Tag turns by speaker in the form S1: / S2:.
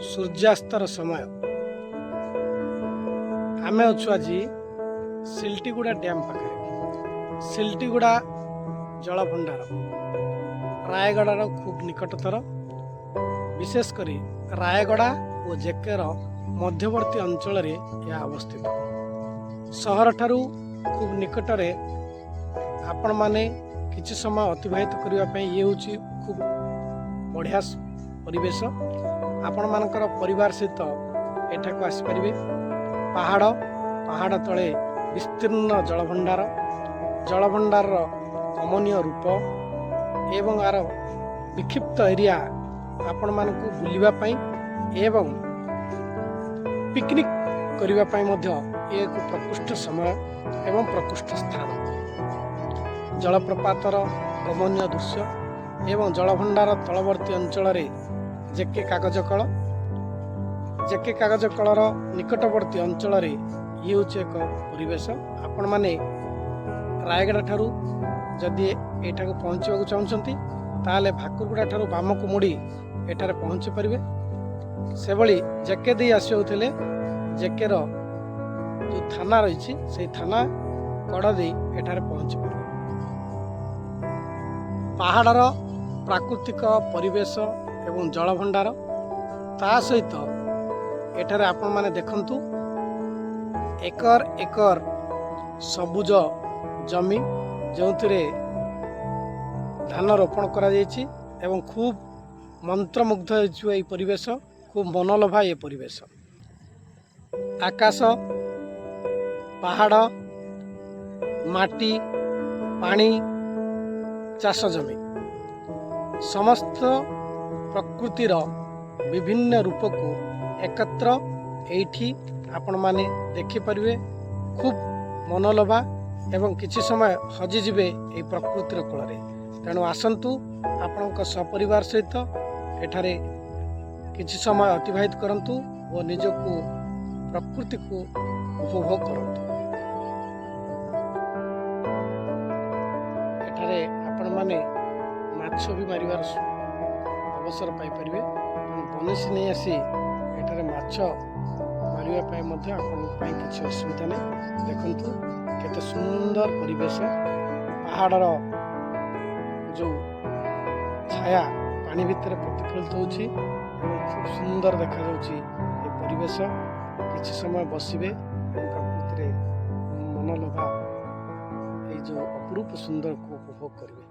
S1: सूर्यास्तर समय आम अच्छु आज सिल्टीगुड़ा डैम पाखे सिल्टीगुड़ा जलभंडार रायगड़ार खूब निकटतर विशेषकर रायगड़ा और जेकेर मध्यवर्ती अंचल यह अवस्थित सहर ठारू खूब निकटरे आपण माने किछि समय अतिबाहित करने ये हूँ खूब बढ़िया परिवेश आपण मानकर परिवार सहित एठा को आसीपारे पहाड़ पहाड़ तले विस्तीर्ण जलभंडार कमनीय रूप एवं आर विक्षिप्त एरिया आपण मानकु बुलिबा पई एवं पिकनिक करिबा पई मध्य एक प्रकृष्ट समय एवं प्रकृष्ट स्थान जलप्रपातर कमनीय दृश्य एवं जलभंडार तलवर्ती अंचल जेके कागज कलर निकटवर्ती अंचल ये हूँ एक परिवेश आपण माने रायगड़ा ठारू जदि एठा को पहुँचवा चाहते ताले भाकुरगुड़ा ठारू बाम को मुड़ी एठारे पहुँची पारे से भली जेके दे आसुले जेकेर जो थाना रही से थाना कड़ दे एठारे पहुँची पारे पहाड़र प्राकृतिक परिवेश एवं जलभंडार ता सहित एठारे आपण माने देखंतु एकर एकर सबुज जमी जो धान रोपण करा जायछि एवं खूब मंत्रमुग्ध ये परिवेश खूब मनलोभा ये परिवेश आकाश पहाड़ माटी पानी चाष जमी समस्त प्रकृतिर विभिन्न रूप को एकत्र एठी आपण माने देखि परिवे खूब मनलोभा एवं किछि समय हजिजिबे ए प्रकृतिर कोଳରେ तेणु आसंतु आपणक सपरिवार सहित एठारे किछि समय अतिबाहित करंतु और निजको प्रकृति को उपभोग करंतु एठारे आपण माने माछ भी मारिवार अवसर पाई परिवे बनिसी नहीं आसी एठारे माछ मारिया मध्य आपण किसी असुविधा नहीं देखंतु केते सुंदर परिवेश पहाड़र जो छाया पानी भितर प्रतिफलित होछि खूब सुंदर देखा जाउछि ए परिवेश किछि समय बसिबे प्रकृति रे मनलोभा ए जो अपूर्व सुंदर को उपभोग करिवे।